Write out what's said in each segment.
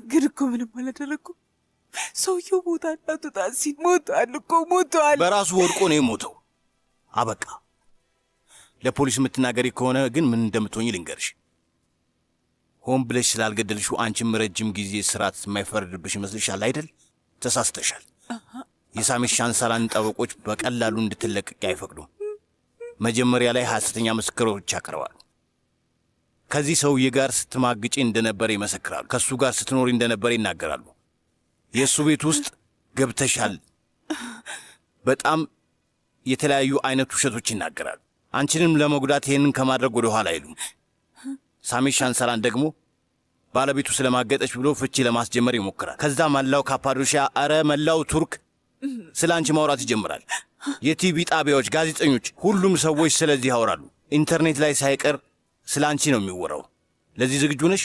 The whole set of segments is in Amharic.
ግን እኮ ምንም አላደረኩም። ሰውየው ሞታል። አቶ ታሲን ሞቷል እኮ ሞቷል። በራሱ ወድቆ ነው የሞተው። አበቃ። ለፖሊስ የምትናገሪ ከሆነ ግን ምን እንደምትሆኝ ልንገርሽ። ሆን ብለሽ ስላልገደልሽው አንቺም ረጅም ጊዜ እስራት የማይፈረድብሽ ይመስልሻል አይደል? ተሳስተሻል። የሳሜት ሻንሳላን ጠበቆች በቀላሉ እንድትለቀቂ አይፈቅዱም። መጀመሪያ ላይ ሐሰተኛ ምስክሮች ያቀርባሉ። ከዚህ ሰውዬ ጋር ስትማግጪ እንደነበረ ይመሰክራሉ። ከእሱ ጋር ስትኖሪ እንደነበረ ይናገራሉ። የእሱ ቤት ውስጥ ገብተሻል። በጣም የተለያዩ አይነት ውሸቶች ይናገራሉ። አንቺንም ለመጉዳት ይህንን ከማድረግ ወደ ኋላ አይሉም። ሳሜት ሻንሳላን ደግሞ ባለቤቱ ስለማገጠች ብሎ ፍቺ ለማስጀመር ይሞክራል። ከዛ መላው ካፓዶሺያ፣ መላው ቱርክ ስለ አንቺ ማውራት ይጀምራል። የቲቪ ጣቢያዎች፣ ጋዜጠኞች፣ ሁሉም ሰዎች ስለዚህ ያወራሉ። ኢንተርኔት ላይ ሳይቀር ስለ አንቺ ነው የሚወራው። ለዚህ ዝግጁ ነሽ?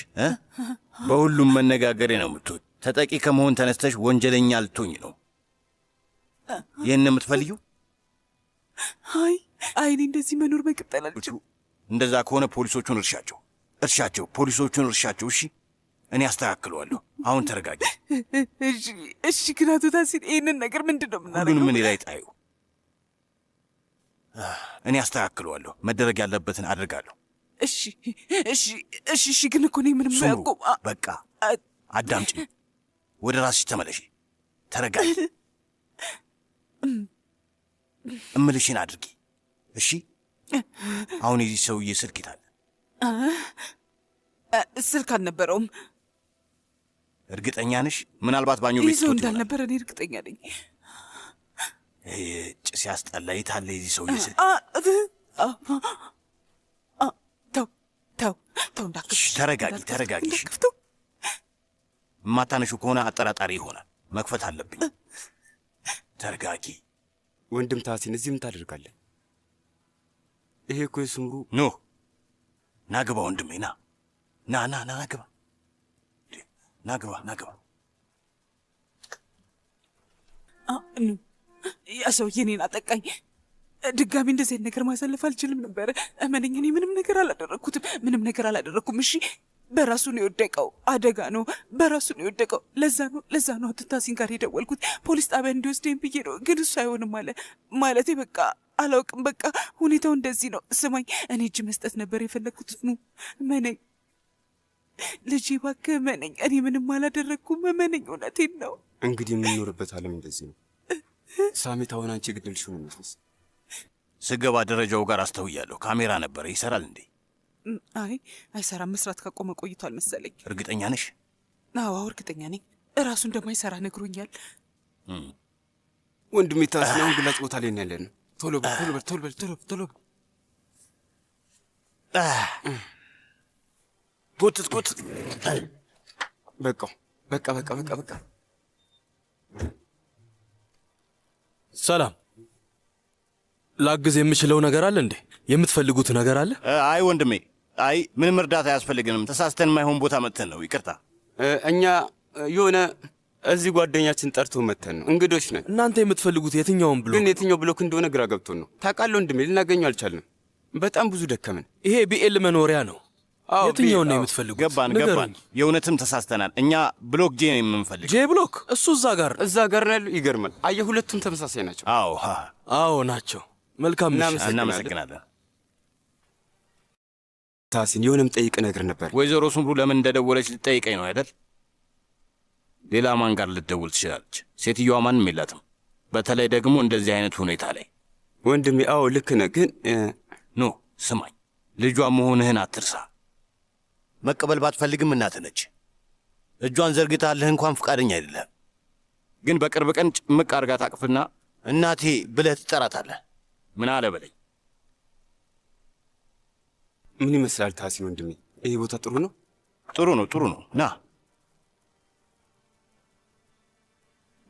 በሁሉም መነጋገሬ ነው የምትሆኝ። ተጠቂ ከመሆን ተነስተሽ ወንጀለኛ ልትሆኝ ነው። ይህን የምትፈልጊው? አይ እኔ እንደዚህ መኖር መቀጠል አልችልም። እንደዛ ከሆነ ፖሊሶቹን እርሻቸው፣ ፖሊሶቹን እርሻቸው። እሺ፣ እኔ አስተካክለዋለሁ። አሁን ተረጋጊ። እሺ። ግን አቶ ታሲን ይህንን ነገር ምንድን ነው የምናደርገው? ሁሉንም እኔ ላይ ጣዩ። እኔ አስተካክለዋለሁ። መደረግ ያለበትን አድርጋለሁ። እሺ። ግን እኮ እኔ ምንም አያውቁም። በቃ አዳምጪ። ወደ ራስሽ ተመለሺ። ተረጋጊ። እምልሽን አድርጊ። እሺ። አሁን የዚህ ሰውዬ ስልክ ይታለ? ስልክ አልነበረውም። እርግጠኛ ነሽ? ምናልባት ባኞ ቤት ይዘው እንዳልነበረ እኔ እርግጠኛ ነኝ። ጭስ ያስጠላ። የታለ የዚህ ሰውዬ ስልክ? ተው እንዳትከፍት። ተረጋጊ። የማታነሹ ከሆነ አጠራጣሪ ይሆናል። መክፈት አለብኝ። ተረጋጊ። ወንድም ታሲን፣ እዚህ ምን ታደርጋለህ? ይሄ እኮ የስምሩ ኖ። ናግባ ወንድሜ፣ ናግባ። ያ ሰውዬ እኔን አጠቃኝ። ድጋሚ እንደዚህ ነገር ማሳለፍ አልችልም ነበረ። እመነኝ፣ እኔ ምንም ነገር አላደረኩም። እሺ፣ በራሱ ነው የወደቀው። አደጋ ነው፣ በራሱ ነው የወደቀው። ለዛ ነው አቶ ታሲን ጋር የደወልኩት ፖሊስ ጣቢያ እንዲወስደኝ ብዬ ነው። ግን እሱ አይሆንም አለ። ማለቴ በቃ አላውቅም፣ በቃ ሁኔታው እንደዚህ ነው። ስማኝ፣ እኔ እጅ መስጠት ነበር የፈለግኩት። እመነኝ ልጄ፣ እባክህ እመነኝ። እኔ ምንም አላደረግኩም፣ እመነኝ። እውነቴን ነው። እንግዲህ የምንኖርበት ዓለም እንደዚህ ነው። ሳሜት፣ አሁን አንቺ ግድልሽው ነው የሚመስልሽ። ስገባ ደረጃው ጋር አስተውያለሁ። ካሜራ ነበረ። ይሰራል እንዴ? አይሰራም። መስራት ካቆመ ቆይቷል መሰለኝ። እርግጠኛ ነሽ? አዎ እርግጠኛ ነኝ። እራሱ እንደማይሰራ ነግሮኛል። ወንድሜ ታሲን፣ አሁን ግላጭ ቦታ ላይ ያለ ነው። ቶሎ በል። ጎትት። በቃ። ሰላም፣ ላግዝ የምችለው ነገር አለ እንዴ? የምትፈልጉት ነገር አለ? አይ ወንድሜ፣ ምንም እርዳታ አያስፈልግንም። ተሳስተን የማይሆን ቦታ መጥተን ነው። ይቅርታ። እኛ የሆነ እዚህ ጓደኛችን ጠርቶ መጥተን ነው። እንግዶች ነን። እናንተ የምትፈልጉት የትኛውን ብሎክ? ግን የትኛው ብሎክ እንደሆነ ግራ ገብቶን ነው። ታውቃለህ ወንድሜ፣ ልናገኘው አልቻልንም። በጣም ብዙ ደከመን። ይሄ ቢኤል መኖሪያ ነው። የትኛውን ነው የምትፈልጉት? ገባን። የእውነትም ተሳስተናል። እኛ ብሎክ ጄ ነው የምንፈልግ። ጄ ብሎክ? እሱ እዛ ጋር ነው ያለው። ይገርማል። አየህ፣ ሁለቱም ተመሳሳይ ናቸው። አዎ ናቸው። መልካም ምሽት። እናመሰግናለን። ታሲን፣ የሆነም ጠይቅ ነገር ነበር። ወይዘሮ ስምሩ ለምን እንደደወለች ልጠይቀኝ ነው አይደል? ሌላ ማን ጋር ልትደውል ትችላለች? ሴትዮዋ ማንም የላትም። በተለይ ደግሞ እንደዚህ አይነት ሁኔታ ላይ። ወንድሜ፣ አዎ ልክ ነህ። ግን ስማኝ፣ ልጇ መሆንህን አትርሳ። መቀበል ባትፈልግም እናትህ ነች። እጇን ዘርግታልህ እንኳን ፈቃደኛ አይደለህም። ግን በቅርብ ቀን ጭምቅ አርጋ ታቅፍና እናቴ ብለህ ትጠራታለህ። ምን አለ በለኝ። ምን ይመስላል ታሲን ወንድሜ? ይሄ ቦታ ጥሩ ነው? ጥሩ ነው። ና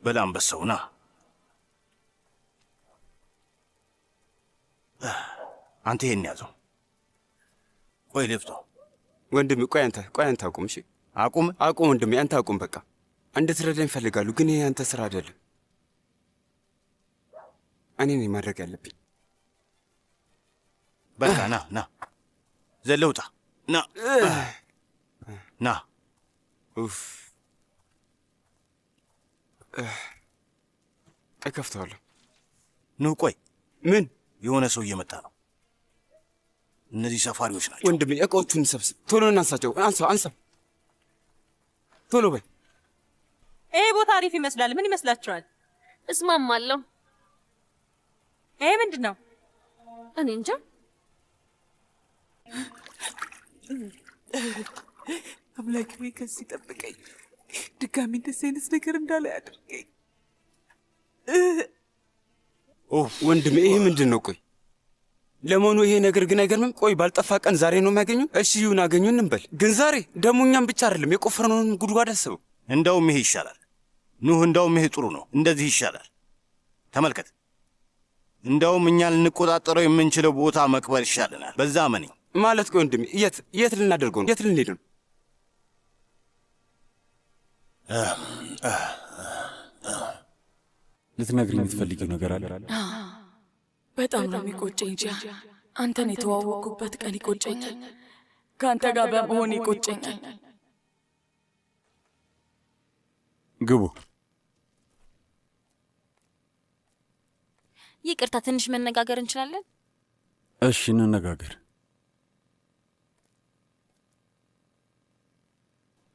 በላንበሳው ና። አንተ ይሄን ያዘው። ቆይ ልፍታው ወንድሜ። ቆይ አንተ አቁም። እሺ አቁም ወንድሜ፣ አንተ አቁም። በቃ እንድትረዳኝ እፈልጋለሁ፣ ግን ይሄ አንተ ስራ አይደለም። እኔ ነኝ ማድረግ ያለብኝ። በቃ ና ዘለውጣ ና ኡፍ እከፍተዋለሁ። ኑ ቆይ፣ ምን? የሆነ ሰው እየመጣ ነው። እነዚህ ሰፋሪዎች ናቸው። ወንድሜ እቃዎቹን ሰብስብ፣ ቶሎ እናንሳቸው። አንሳ፣ ቶሎ በል። ይሄ ቦታ አሪፍ ይመስላል። ምን ይመስላችኋል? እስማማለሁ። ይሄ ምንድን ነው? እኔ እንጃ። አምላክ ሆይ ከዚህ ጠብቀኝ፣ ድጋሚ እንደዚህ አይነት ነገር እንዳለ ያድርገኝ። ወንድሜ ይሄ ምንድን ነው? ቆይ ለመሆኑ ይሄ ነገር ግን አይገርምም? ቆይ ባልጠፋ ቀን ዛሬ ነው የሚያገኙ? እሺ ይሁን አገኙን እንበል፣ ግን ዛሬ ደግሞ እኛም ብቻ አይደለም የቆፈርነውን ጉድጓድ አስበው። እንደውም ይሄ ይሻላል ኑህ፣ እንደውም ይሄ ጥሩ ነው። እንደዚህ ይሻላል። ተመልከት፣ እንደውም እኛ ልንቆጣጠረው የምንችለው ቦታ መቅበር ይሻለናል። በዛ መነኝ ማለት። ቆይ ወንድሜ የት ልናደርገው ነው? የት ልንሄድ ነው? ልትነግሪኝ የምትፈልጊው ነገር አለ? በጣም ነው የሚቆጨኝ እንጂ አንተን የተዋወቅኩበት ቀን ይቆጨኛል። ከአንተ ጋር በመሆን ይቆጨኛል። ግቡ። ይቅርታ፣ ትንሽ መነጋገር እንችላለን? እሺ እንነጋገር።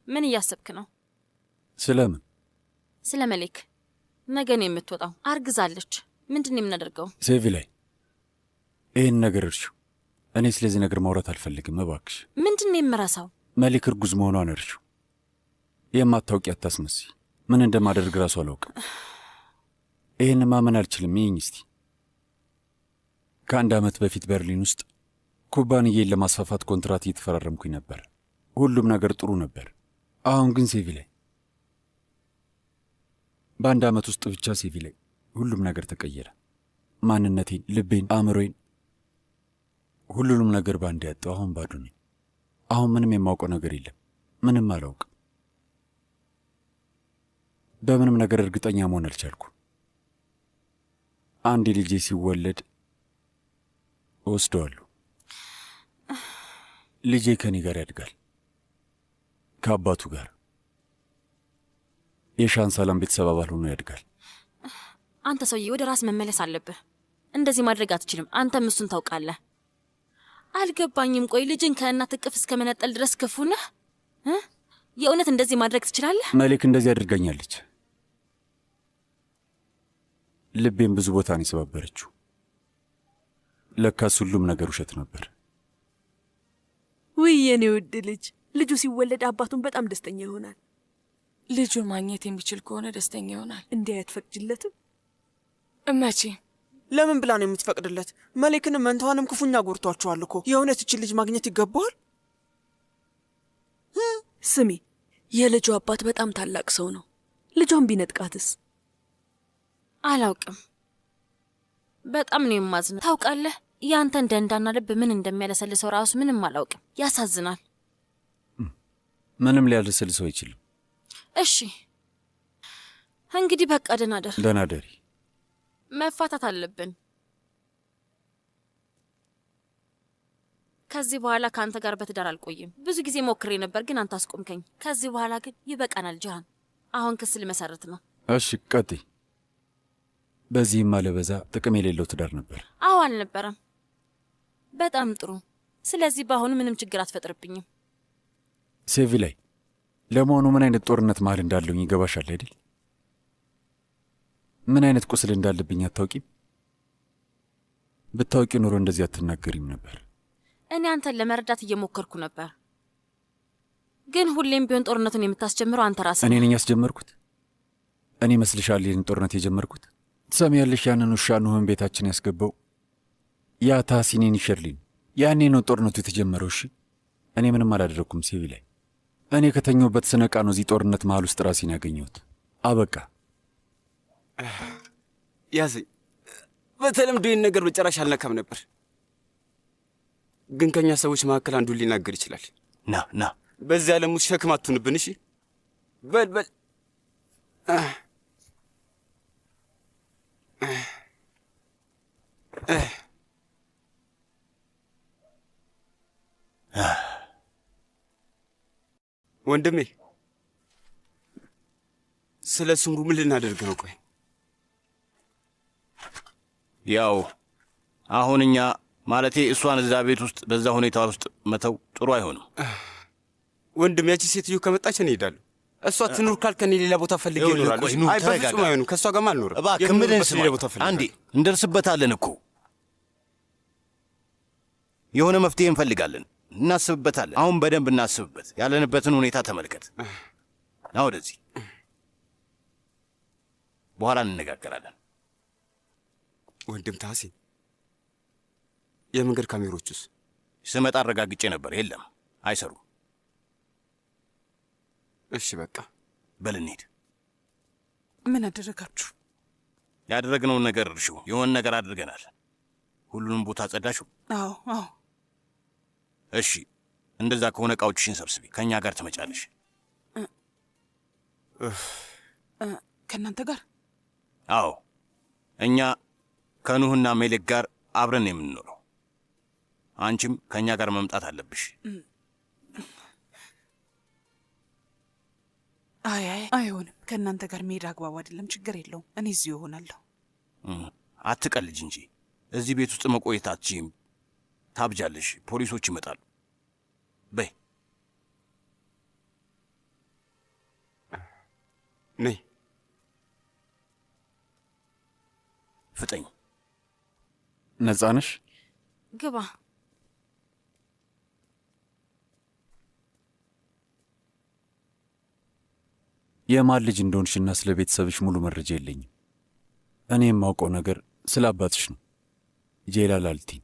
ምን እያሰብክ ነው? ስለምን? ስለ መሌክ። ነገ ነው የምትወጣው። አርግዛለች። ምንድን ነው የምናደርገው? ሴቪ ላይ ይህን ነገር እርሺው። እኔ ስለዚህ ነገር ማውራት አልፈልግም እባክሽ። ምንድን ነው የምረሳው? መሌክ እርጉዝ መሆኗን እርሺው። የማታውቂ አታስመስይ። ምን እንደማደርግ ራሱ አላውቅም። ይህን ማመን አልችልም። ይህኝ እስቲ ከ1 ዓመት በፊት በርሊን ውስጥ ኩባንያዬን ለማስፋፋት ኮንትራት እየተፈራረምኩኝ ነበር። ሁሉም ነገር ጥሩ ነበር። አሁን ግን ሴቪ ላይ በ1 ዓመት ውስጥ ብቻ ሴቪ ላይ ሁሉም ነገር ተቀየረ። ማንነቴን፣ ልቤን፣ አእምሮዬን፣ ሁሉንም ነገር ባንድ ያጣው። አሁን ባዶ ነኝ። አሁን ምንም የማውቀው ነገር የለም። ምንም አላውቅም። በምንም ነገር እርግጠኛ መሆን አልቻልኩ። አንድ ልጄ ሲወለድ እወስደዋለሁ። ልጄ ከኔ ጋር ያድጋል፣ ከአባቱ ጋር የሻንሳላም ቤተሰብ አባል ሆኖ ያድጋል። አንተ ሰውዬ ወደ ራስ መመለስ አለብህ። እንደዚህ ማድረግ አትችልም። አንተም እሱን ታውቃለህ። አልገባኝም። ቆይ ልጅን ከእናት እቅፍ እስከ መነጠል ድረስ ክፉ ነህ? የእውነት እንደዚህ ማድረግ ትችላለህ? መሌክ እንደዚህ አድርጋኛለች። ልቤን ብዙ ቦታ ነው የሰባበረችው። ለካስ ሁሉም ነገር ውሸት ነበር። ውይ የኔ ውድ ልጅ፣ ልጁ ሲወለድ አባቱን በጣም ደስተኛ ይሆናል። ልጁን ማግኘት የሚችል ከሆነ ደስተኛ ይሆናል። እንዲህ አትፈቅጅለትም? እመቼ ለምን ብላ ነው የምትፈቅድለት? መሌክንም መንተዋንም ክፉኛ ጎርቷቸዋል እኮ። የእውነት እችን ልጅ ማግኘት ይገባዋል። ስሚ፣ የልጁ አባት በጣም ታላቅ ሰው ነው። ልጇን ቢነጥቃትስ? አላውቅም። በጣም ነው የማዝነው። ታውቃለህ፣ ያንተን ደንዳና ልብ ምን እንደሚያለሰልሰው ራሱ ምንም አላውቅም። ያሳዝናል። ምንም ሊያለሰልሰው አይችልም። እሺ እንግዲህ በቃ ደህና ደር። ደህና ደሪ። መፋታት አለብን። ከዚህ በኋላ ከአንተ ጋር በትዳር አልቆይም። ብዙ ጊዜ ሞክሬ ነበር፣ ግን አንተ አስቆምከኝ። ከዚህ በኋላ ግን ይበቃናል ጃሃን። አሁን ክስ ልመሰርት ነው። እሺ ቀጥይ። በዚህም አለበዛ ጥቅም የሌለው ትዳር ነበር። አዎ አልነበረም። በጣም ጥሩ። ስለዚህ በአሁኑ ምንም ችግር አትፈጥርብኝም። ሴቪ ላይ ለመሆኑ ምን አይነት ጦርነት መሃል እንዳለውኝ ይገባሻል አይደል? ምን አይነት ቁስል እንዳለብኝ አታውቂም? ብታውቂ ኖሮ እንደዚህ አትናገሪም ነበር። እኔ አንተን ለመረዳት እየሞከርኩ ነበር፣ ግን ሁሌም ቢሆን ጦርነቱን የምታስጀምረው አንተ ራስህ። እኔ ነኝ ያስጀመርኩት? እኔ መስልሻል ይህን ጦርነት የጀመርኩት? ትሰሚያለሽ? ያንን ውሻ ኑህን ቤታችን ያስገባው ያ ታሲኔን ይሸርሊን፣ ያኔ ነው ጦርነቱ የተጀመረው። እሺ እኔ ምንም አላደረግኩም ሴቪ ላይ። እኔ ከተኛሁበት ስነቃ ነው እዚህ ጦርነት መሃል ውስጥ ራሴን ያገኘሁት። አበቃ። ያዘኝ። በተለምዶ ይህን ነገር በጭራሽ አልነካም ነበር፣ ግን ከእኛ ሰዎች መካከል አንዱን ሊናገር ይችላል። ና በዚህ ዓለም ውስጥ ሸክም አትሁንብን። እሺ በል ወንድሜ ስለ ስምሩ ምን ልናደርግ ነው? ቆይ ያው አሁን እኛ ማለቴ እሷን እዛ ቤት ውስጥ በዛ ሁኔታ ውስጥ መተው ጥሩ አይሆንም። ወንድም፣ ያቺ ሴትዮ ከመጣች እኔ እሄዳለሁ። እሷ ትኑር ካልከኝ ሌላ ቦታ ፈልጌ እኖራለሁ። አይ በፍጹም አይሆንም። ከእሷ ጋርም አልኖርም። እባክህ ምን አንዴ እንደርስበታለን እኮ የሆነ መፍትሄ እንፈልጋለን፣ እናስብበታለን። አሁን በደንብ እናስብበት። ያለንበትን ሁኔታ ተመልከት። ና ወደዚህ፣ በኋላ እንነጋገራለን። ወንድም ታህሲን፣ የመንገድ ካሜሮቹስ? ስመጣ አረጋግጬ ነበር። የለም፣ አይሰሩም። እሺ በቃ በል እንሂድ። ምን አደረጋችሁ? ያደረግነውን ነገር እርሺው። የሆነ ነገር አድርገናል። ሁሉንም ቦታ ጸዳሽው? አዎ አዎ። እሺ፣ እንደዛ ከሆነ እቃዎችሽን ሰብስቢ፣ ከእኛ ጋር ትመጫለሽ። ከእናንተ ጋር? አዎ፣ እኛ ከኑህና ሜሌክ ጋር አብረን የምንኖረው። አንቺም ከእኛ ጋር መምጣት አለብሽ። አይ አይሆንም። ከእናንተ ጋር መሄድ አግባብ አይደለም። ችግር የለውም፣ እኔ እዚሁ እሆናለሁ። አትቀልጅ እንጂ እዚህ ቤት ውስጥ መቆየት አትችይም። ታብጃለሽ። ፖሊሶች ይመጣሉ። በይ ነይ። ፍጠኝ። ነጻ ነሽ? ግባ። የማን ልጅ እንደሆንሽና ስለ ቤተሰብሽ ሙሉ መረጃ የለኝም። እኔ የማውቀው ነገር ስለ አባትሽ ነው። ጄላል አልቲን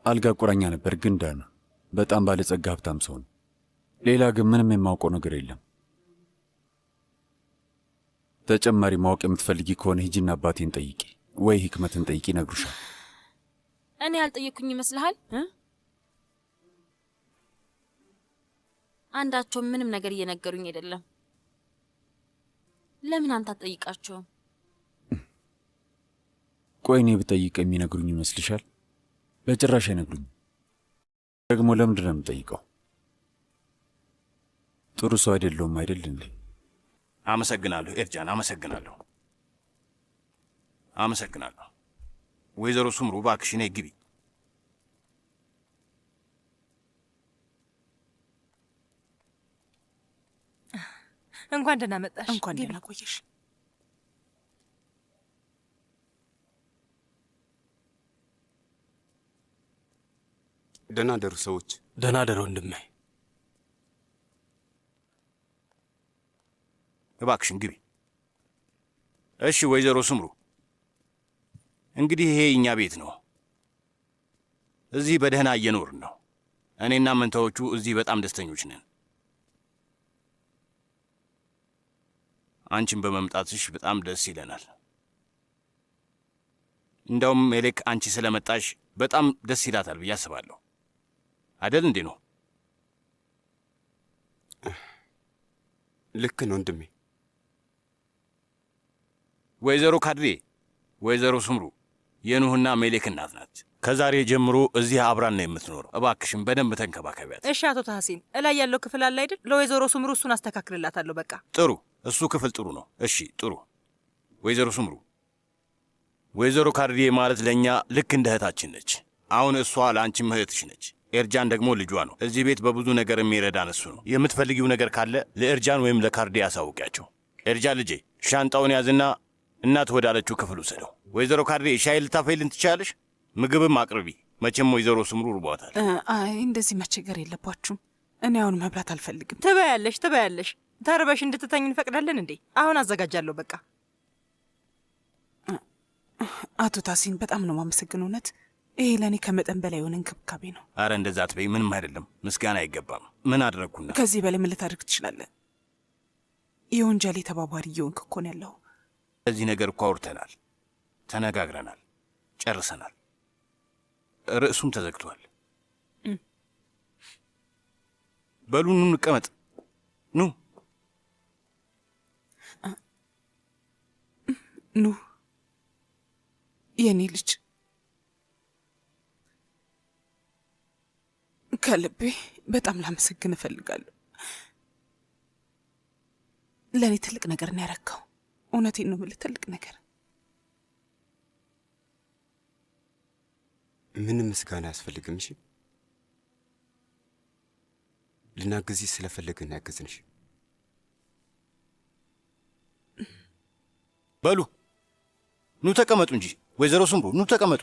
አልጋ ቁራኛ ነበር፣ ግን ዳነ። በጣም ባለጸጋ ሀብታም ሰው ነው። ሌላ ግን ምንም የማውቀው ነገር የለም። ተጨማሪ ማወቅ የምትፈልጊ ከሆነ ሂጂና አባቴን ጠይቂ ወይ ህክመትን ጠይቂ፣ ይነግሩሻል። እኔ ያልጠየኩኝ ይመስልሃል? አንዳቸውም ምንም ነገር እየነገሩኝ አይደለም። ለምን አንተ አትጠይቃቸውም? ቆይ እኔ ብጠይቅ የሚነግሩኝ ይመስልሻል? በጭራሽ አይነግሩኝ። ደግሞ ለምንድን ነው የምጠይቀው? ጥሩ ሰው አይደለሁም አይደል እንዴ? አመሰግናለሁ ኤርጃን፣ አመሰግናለሁ። ወይዘሮ ሱምሩ እባክሽ ነይ ግቢ። እንኳን ደህና መጣሽ። እንኳን ደህና ቆየሽ። ደህና ደሩ ሰዎች። ደህና ደሩ ወንድሜ። እባክሽን ግቢ። እሺ ወይዘሮ ሱምሩ፣ እንግዲህ ይሄ እኛ ቤት ነው። እዚህ በደህና እየኖርን ነው። እኔና መንታዎቹ እዚህ በጣም ደስተኞች ነን። አንቺን በመምጣትሽ በጣም ደስ ይለናል። እንደውም ሜሌክ አንቺ ስለመጣሽ በጣም ደስ ይላታል ብዬ አስባለሁ። አይደል እንዴ ነው? ልክ ነው ወንድሜ። ወይዘሮ ካድሬ፣ ወይዘሮ ሱምሩ የኑህና ሜሌክ እናት ናት። ከዛሬ ጀምሮ እዚህ አብራን ነው የምትኖረው። እባክሽን በደንብ ተንከባከቢያት። እሺ አቶ ታህሲን፣ እላይ ያለው ክፍል አለ አይደል? ለወይዘሮ ሱምሩ እሱን አስተካክልላታለሁ። በቃ ጥሩ፣ እሱ ክፍል ጥሩ ነው። እሺ ጥሩ። ወይዘሮ ሱምሩ፣ ወይዘሮ ካድሬ ማለት ለእኛ ልክ እንደ እህታችን ነች። አሁን እሷ ለአንቺም እህትሽ ነች። ኤርጃን ደግሞ ልጇ ነው። እዚህ ቤት በብዙ ነገር የሚረዳን እሱ ነው። የምትፈልጊው ነገር ካለ ለኤርጃን ወይም ለካርዴ ያሳውቂያቸው። ኤርጃን ልጄ ሻንጣውን ያዝና እናት ወዳለችው ክፍል ውሰደው። ወይዘሮ ካድሬ ሻይ ልታፈይልን ትችላለሽ? ምግብም አቅርቢ። መቼም ወይዘሮ ሱምሩ ርቧታል። አይ እንደዚህ መቸገር የለባችሁም። እኔ አሁን መብላት አልፈልግም። ትበያለሽ። ተርበሽ እንድትተኝ እንፈቅዳለን እንዴ? አሁን አዘጋጃለሁ። በቃ አቶ ታሲን በጣም ነው ማመሰግን። እውነት ይሄ ለእኔ ከመጠን በላይ የሆነ እንክብካቤ ነው። አረ እንደዛ አትበይ። ምንም አይደለም። ምስጋና አይገባም። ምን አድረግኩና? ከዚህ በላይ ምን ልታደርግ ትችላለህ? የወንጀሌ ተባባሪ እየሆንክ እኮ ነው ያለኸው። እዚህ ነገር እኮ አውርተናል፣ ተነጋግረናል፣ ጨርሰናል። ርዕሱም ተዘግቷል። በሉ ኑ እንቀመጥ። ኑ ኑ የኔ ልጅ፣ ከልቤ በጣም ላመሰግን እፈልጋለሁ። ለእኔ ትልቅ ነገር ነው ያረካው። እውነቴን ነው የምልህ፣ ትልቅ ነገር። ምንም ምስጋና አያስፈልግም። እሺ ልናግዝሽ ስለፈለግን ያገዝንሽ። በሉ ኑ ተቀመጡ እንጂ ወይዘሮ ስምሩ ኑ ተቀመጡ።